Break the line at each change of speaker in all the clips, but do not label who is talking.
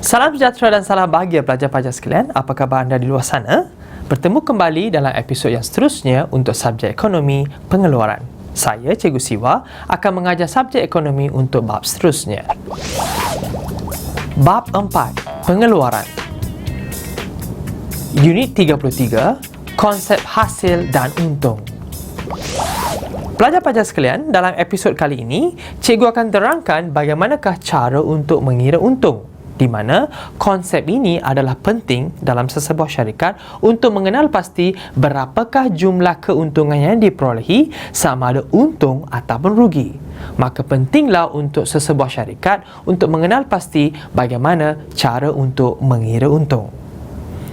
Salam sejahtera dan salam bahagia pelajar-pelajar sekalian. Apa khabar anda di luar sana? Bertemu kembali dalam episod yang seterusnya untuk subjek ekonomi pengeluaran. Saya, Cikgu Siwa, akan mengajar subjek ekonomi untuk bab seterusnya. Bab 4, pengeluaran. Unit 33, konsep hasil dan untung. Pelajar-pelajar sekalian, dalam episod kali ini, cikgu akan terangkan bagaimanakah cara untuk mengira untung, di mana konsep ini adalah penting dalam sesebuah syarikat untuk mengenal pasti berapakah jumlah keuntungan yang diperolehi, sama ada untung ataupun rugi. Maka pentinglah untuk sesebuah syarikat untuk mengenal pasti bagaimana cara untuk mengira untung.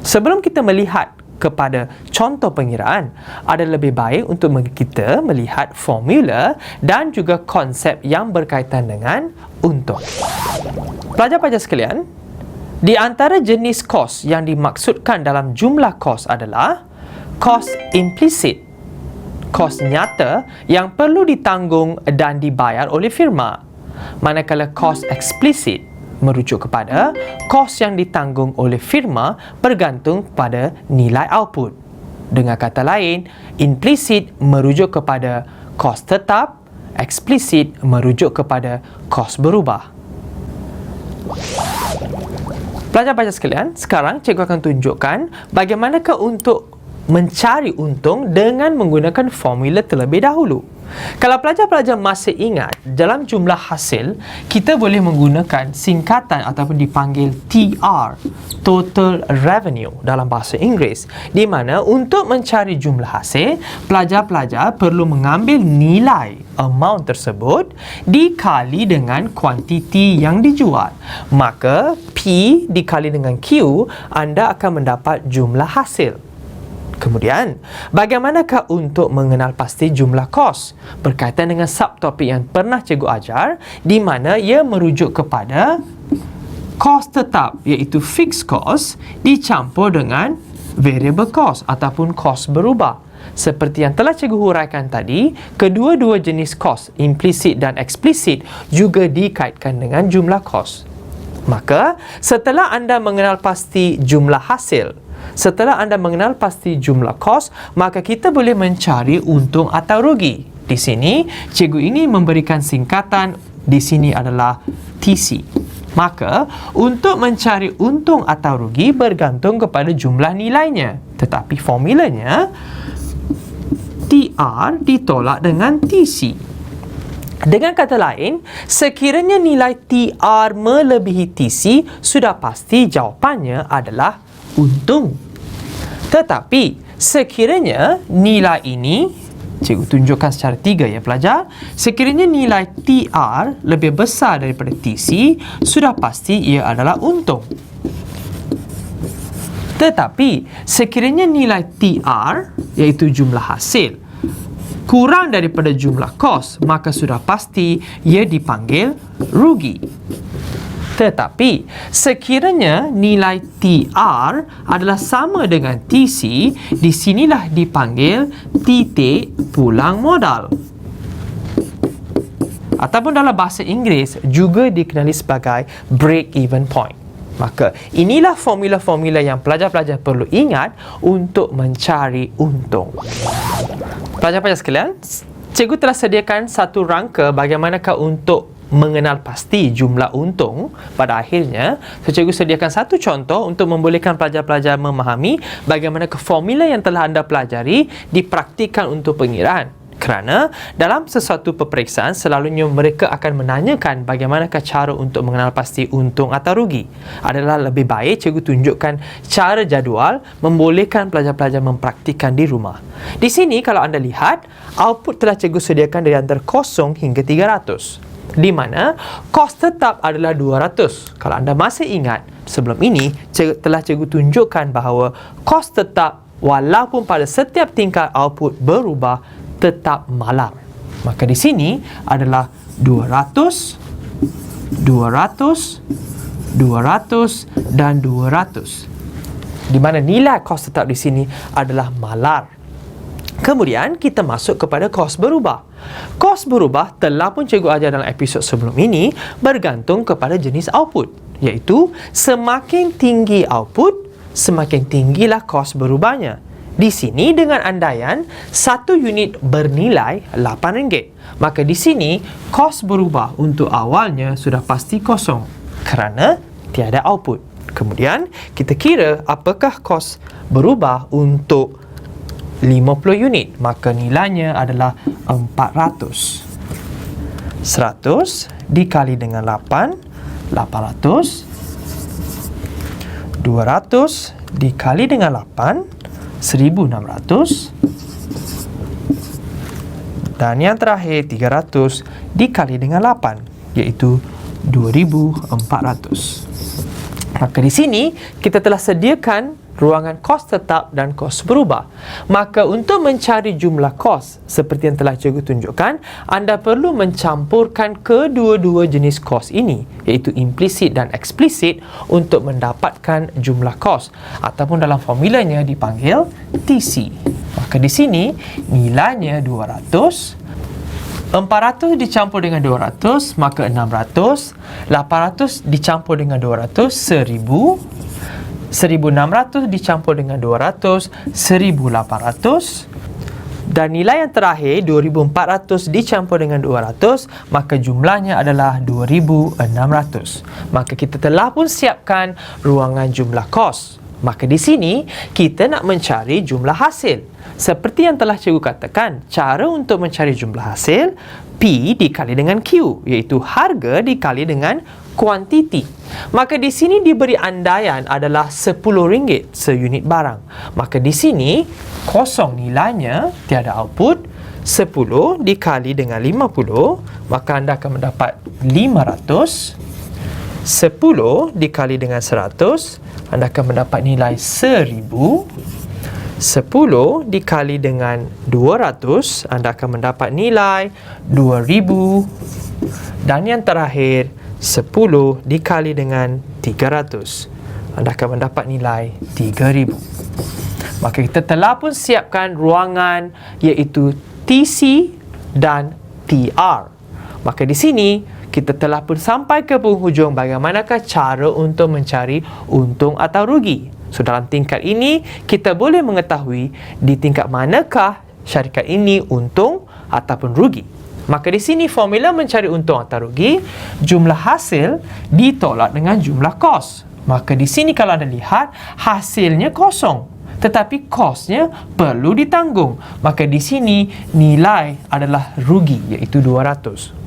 Sebelum kita melihat kepada contoh pengiraan, ada lebih baik untuk kita melihat formula dan juga konsep yang berkaitan dengan untung. Pelajar-pelajar sekalian, di antara jenis kos yang dimaksudkan dalam jumlah kos adalah kos implisit, kos nyata yang perlu ditanggung dan dibayar oleh firma, manakala kos eksplisit merujuk kepada kos yang ditanggung oleh firma bergantung pada nilai output. Dengan kata lain, implisit merujuk kepada kos tetap, eksplisit merujuk kepada kos berubah. Pelajar-pelajar sekalian, sekarang cikgu akan tunjukkan bagaimanakah untuk mencari untung dengan menggunakan formula terlebih dahulu. Kalau pelajar-pelajar masih ingat, dalam jumlah hasil, kita boleh menggunakan singkatan ataupun dipanggil TR, Total Revenue dalam bahasa Inggeris, di mana untuk mencari jumlah hasil, pelajar-pelajar perlu mengambil nilai amount tersebut dikali dengan kuantiti yang dijual. Maka P dikali dengan Q, anda akan mendapat jumlah hasil. Kemudian, bagaimanakah untuk mengenal pasti jumlah kos? Berkaitan dengan subtopik yang pernah cikgu ajar, di mana ia merujuk kepada kos tetap, iaitu fixed cost, dicampur dengan variable cost ataupun kos berubah. Seperti yang telah cikgu huraikan tadi, kedua-dua jenis kos, implisit dan eksplisit, juga dikaitkan dengan jumlah kos. Maka, setelah anda mengenal pasti jumlah hasil, setelah anda mengenal pasti jumlah kos, maka kita boleh mencari untung atau rugi. Di sini, cikgu ini memberikan singkatan, di sini adalah TC. Maka, untuk mencari untung atau rugi bergantung kepada jumlah nilainya. Tetapi formulanya, TR ditolak dengan TC. Dengan kata lain, sekiranya nilai TR melebihi TC, sudah pasti jawapannya adalah untung. Tetapi sekiranya nilai ini, cikgu tunjukkan secara 3 ya pelajar, sekiranya nilai TR lebih besar daripada TC, sudah pasti ia adalah untung. Tetapi sekiranya nilai TR, iaitu jumlah hasil, kurang daripada jumlah kos, maka sudah pasti ia dipanggil rugi. Tetapi sekiranya nilai TR adalah sama dengan TC, di sinilah dipanggil titik pulang modal. Ataupun dalam bahasa Inggeris juga dikenali sebagai break-even point. Maka inilah formula-formula yang pelajar-pelajar perlu ingat untuk mencari untung. Pelajar-pelajar sekalian, cikgu telah sediakan satu rangka bagaimanakah untuk mengenal pasti jumlah untung pada akhirnya. So, cikgu sediakan satu contoh untuk membolehkan pelajar-pelajar memahami bagaimana formula yang telah anda pelajari dipraktikkan untuk pengiraan. Kerana dalam sesuatu peperiksaan, selalunya mereka akan menanyakan bagaimanakah cara untuk mengenal pasti untung atau rugi. Adalah lebih baik cikgu tunjukkan cara jadual membolehkan pelajar-pelajar mempraktikkan di rumah. Di sini kalau anda lihat, output telah cikgu sediakan dari antara 0 hingga 300. Di mana kos tetap adalah 200. Kalau anda masih ingat, sebelum ini telah cikgu tunjukkan bahawa kos tetap walaupun pada setiap tingkat output berubah, tetap malar. Maka di sini adalah 200, 200, 200 dan 200. Di mana nilai kos tetap di sini adalah malar. Kemudian kita masuk kepada kos berubah. Kos berubah telah pun cikgu ajar dalam episod sebelum ini, bergantung kepada jenis output. iaitu semakin tinggi output, semakin tinggilah kos berubahnya. Di sini dengan andaian 1 unit bernilai RM8. Maka di sini kos berubah untuk awalnya sudah pasti kosong kerana tiada output. Kemudian kita kira apakah kos berubah untuk 50 unit. Maka nilainya adalah 400. 100 dikali dengan 8, 800. 200 dikali dengan 8, 1600. Dan yang terakhir 300 dikali dengan 8, iaitu 2400. Maka di sini kita telah sediakan ruangan kos tetap dan kos berubah. Maka untuk mencari jumlah kos seperti yang telah cikgu tunjukkan, anda perlu mencampurkan kedua-dua jenis kos ini, iaitu implisit dan eksplisit, untuk mendapatkan jumlah kos, ataupun dalam formulanya dipanggil TC. Maka di sini nilainya 200, 400 dicampur dengan 200 maka 600, 800 dicampur dengan 200 1000, 1600 dicampur dengan 200 1800, dan nilai yang terakhir 2400 dicampur dengan 200, maka jumlahnya adalah 2600. Maka kita telah pun siapkan ruangan jumlah kos. Maka di sini kita nak mencari jumlah hasil. Seperti yang telah cikgu katakan, cara untuk mencari jumlah hasil P dikali dengan Q, iaitu harga dikali dengan kuantiti. Maka di sini diberi andaian adalah RM10 seunit barang. Maka di sini kosong nilainya, tiada output. 10 dikali dengan 50, maka anda akan mendapat 500. 10 dikali dengan 100, anda akan mendapat nilai 1000. 10 dikali dengan 200, anda akan mendapat nilai 2000. Dan yang terakhir 10 dikali dengan 300, anda akan mendapat nilai 3000. Maka kita telah pun siapkan ruangan iaitu TC dan TR. Maka di sini kita telah pun sampai ke penghujung bagaimanakah cara untuk mencari untung atau rugi. So dalam tingkat ini kita boleh mengetahui di tingkat manakah syarikat ini untung ataupun rugi. Maka di sini formula mencari untung atau rugi, jumlah hasil ditolak dengan jumlah kos. Maka di sini kalau anda lihat hasilnya kosong, tetapi kosnya perlu ditanggung. Maka di sini nilai adalah rugi, iaitu 200.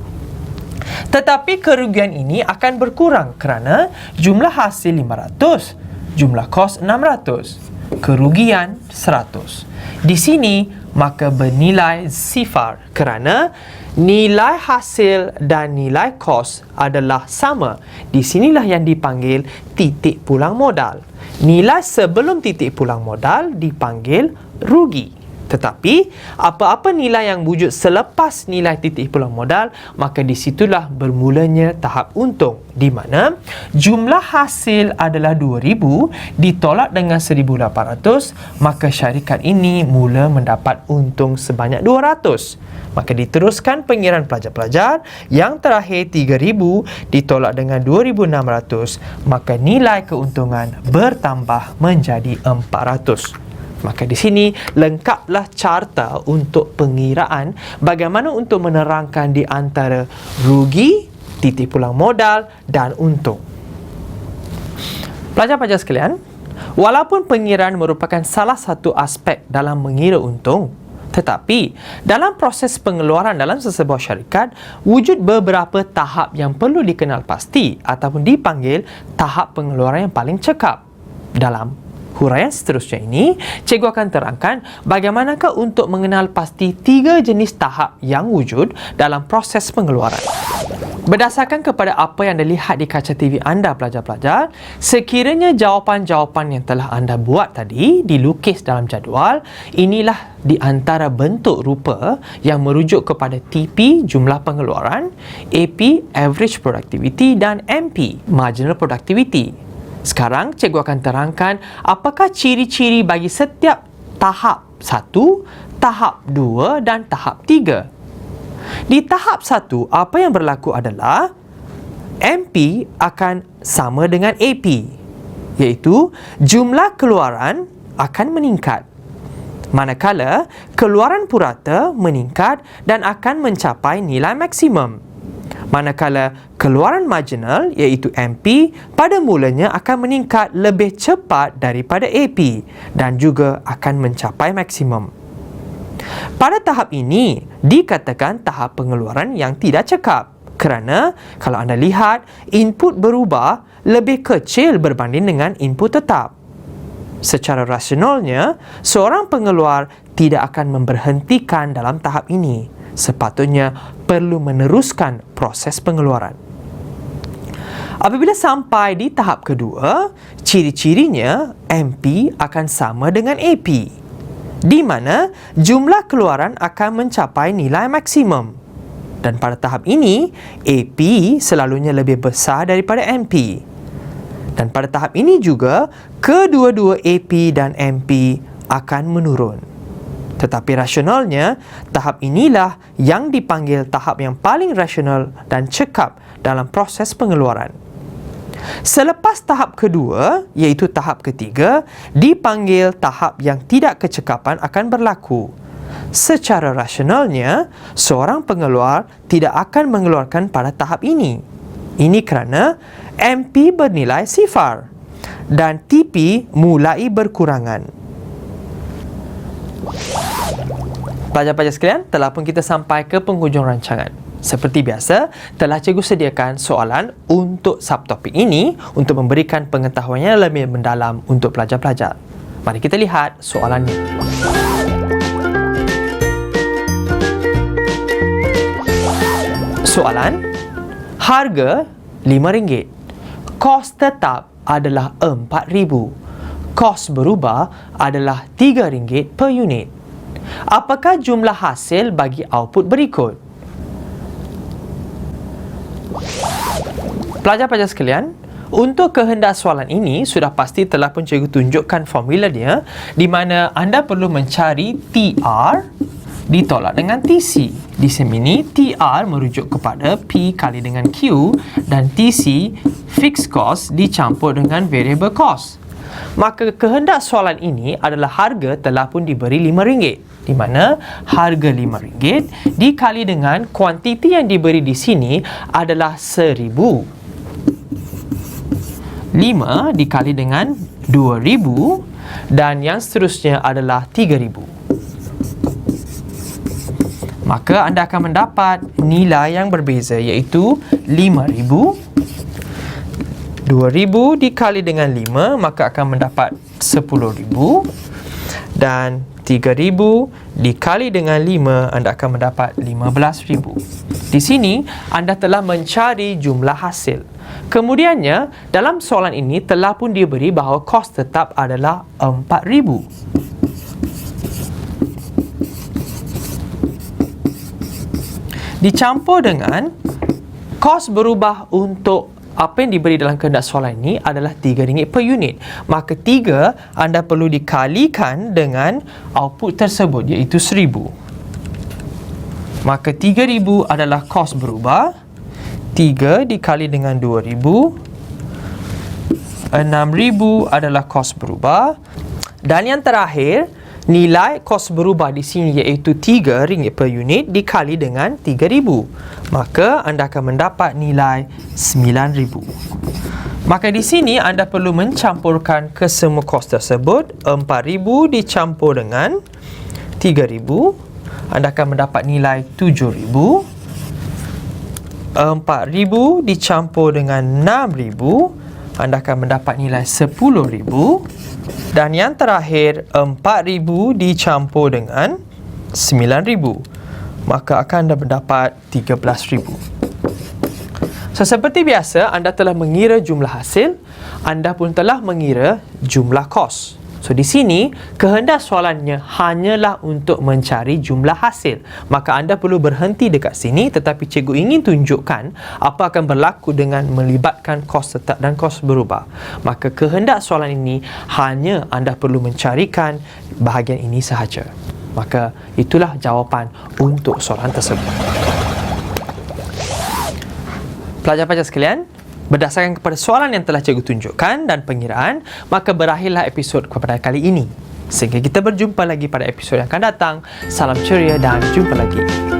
Tetapi kerugian ini akan berkurang kerana jumlah hasil 500, jumlah kos 600, kerugian 100. Di sini maka bernilai sifar kerana nilai hasil dan nilai kos adalah sama. Di sinilah yang dipanggil titik pulang modal. Nilai sebelum titik pulang modal dipanggil rugi. Tetapi apa-apa nilai yang wujud selepas nilai titik pulang modal, maka disitulah bermulanya tahap untung, di mana jumlah hasil adalah 2000 ditolak dengan 1800, maka syarikat ini mula mendapat untung sebanyak 200. Maka diteruskan pengiraan pelajar-pelajar, yang terakhir 3000 ditolak dengan 2600, maka nilai keuntungan bertambah menjadi 400. Maka di sini lengkaplah carta untuk pengiraan bagaimana untuk menerangkan di antara rugi, titik pulang modal dan untung. Pelajar-pelajar sekalian, walaupun pengiraan merupakan salah satu aspek dalam mengira untung, tetapi dalam proses pengeluaran dalam sesebuah syarikat, wujud beberapa tahap yang perlu dikenal pasti ataupun dipanggil tahap pengeluaran yang paling cekap. Dalam huraian seterusnya ini, cikgu akan terangkan bagaimanakah untuk mengenal pasti 3 jenis tahap yang wujud dalam proses pengeluaran. Berdasarkan kepada apa yang anda lihat di kaca TV anda, pelajar-pelajar, sekiranya jawapan-jawapan yang telah anda buat tadi dilukis dalam jadual, inilah di antara bentuk rupa yang merujuk kepada TP, jumlah pengeluaran, AP, average productivity, dan MP, marginal productivity. Sekarang cikgu akan terangkan apakah ciri-ciri bagi setiap tahap 1, tahap 2 dan tahap 3. Di tahap 1, apa yang berlaku adalah MP akan sama dengan AP, iaitu jumlah keluaran akan meningkat, manakala keluaran purata meningkat dan akan mencapai nilai maksimum. Manakala keluaran marginal iaitu MP pada mulanya akan meningkat lebih cepat daripada AP dan juga akan mencapai maksimum. Pada tahap ini dikatakan tahap pengeluaran yang tidak cekap kerana kalau anda lihat input berubah lebih kecil berbanding dengan input tetap. Secara rasionalnya, seorang pengeluar tidak akan memberhentikan dalam tahap ini. Sepatutnya perlu meneruskan proses pengeluaran. Apabila sampai di tahap kedua, ciri-cirinya MP akan sama dengan AP, di mana jumlah keluaran akan mencapai nilai maksimum. Dan pada tahap ini, AP selalunya lebih besar daripada MP. Dan pada tahap ini juga, kedua-dua AP dan MP akan menurun. Tetapi rasionalnya, tahap inilah yang dipanggil tahap yang paling rasional dan cekap dalam proses pengeluaran. Selepas tahap kedua, iaitu tahap ketiga, dipanggil tahap yang tidak kecekapan akan berlaku. Secara rasionalnya, seorang pengeluar tidak akan mengeluarkan pada tahap ini. Ini kerana MP bernilai sifar dan TP mulai berkurangan. Pelajar-pelajar sekalian, telah pun kita sampai ke penghujung rancangan. Seperti biasa, telah cikgu sediakan soalan untuk subtopik ini untuk memberikan pengetahuan yang lebih mendalam untuk pelajar-pelajar. Mari kita lihat soalannya. Soalan, harga RM5. Kos tetap adalah RM4,000. Kos berubah adalah RM3 per unit. Apakah jumlah hasil bagi output berikut? Pelajar-pelajar sekalian, untuk kehendak soalan ini sudah pasti telah pun cikgu tunjukkan formula dia, di mana anda perlu mencari TR ditolak dengan TC. Di sini TR merujuk kepada P kali dengan Q dan TC fixed cost dicampur dengan variable cost. Maka kehendak soalan ini adalah harga telah pun diberi RM5, di mana harga RM5 dikali dengan kuantiti yang diberi di sini adalah 1,000. 5 dikali dengan 2,000 dan yang seterusnya adalah 3,000. Maka anda akan mendapat nilai yang berbeza, iaitu 5,000. 2,000 dikali dengan 5, maka akan mendapat 10,000. Dan 3,000 dikali dengan 5, anda akan mendapat 15,000. Di sini, anda telah mencari jumlah hasil. Kemudiannya, dalam soalan ini telah pun diberi bahawa kos tetap adalah 4,000. Dicampur dengan kos berubah untuk apa yang diberi dalam kehendak soalan ini adalah RM3 per unit. Maka 3 anda perlu dikalikan dengan output tersebut, iaitu 1,000. Maka 3,000 adalah kos berubah. 3 dikali dengan 2,000. 6,000 adalah kos berubah. Dan yang terakhir, nilai kos berubah di sini iaitu RM3 per unit dikali dengan 3,000. Maka anda akan mendapat nilai 9,000. Maka di sini anda perlu mencampurkan kesemua kos tersebut. 4,000 dicampur dengan 3,000. Anda akan mendapat nilai 7,000. 4,000 dicampur dengan 6,000. Anda akan mendapat nilai 10,000. Dan yang terakhir, 4,000 dicampur dengan 9,000. Maka akan anda mendapat 13,000. So, seperti biasa, anda telah mengira jumlah hasil. Anda pun telah mengira jumlah kos. So, di sini, kehendak soalannya hanyalah untuk mencari jumlah hasil. Maka anda perlu berhenti dekat sini, tetapi cikgu ingin tunjukkan apa akan berlaku dengan melibatkan kos tetap dan kos berubah. Maka kehendak soalan ini hanya anda perlu mencarikan bahagian ini sahaja. Maka itulah jawapan untuk soalan tersebut. Pelajar-pelajar sekalian, Berdasarkan kepada soalan yang telah cikgu tunjukkan dan pengiraan, maka berakhirlah episod kepada kali ini. Sehingga kita berjumpa lagi pada episod yang akan datang. Salam ceria dan jumpa lagi.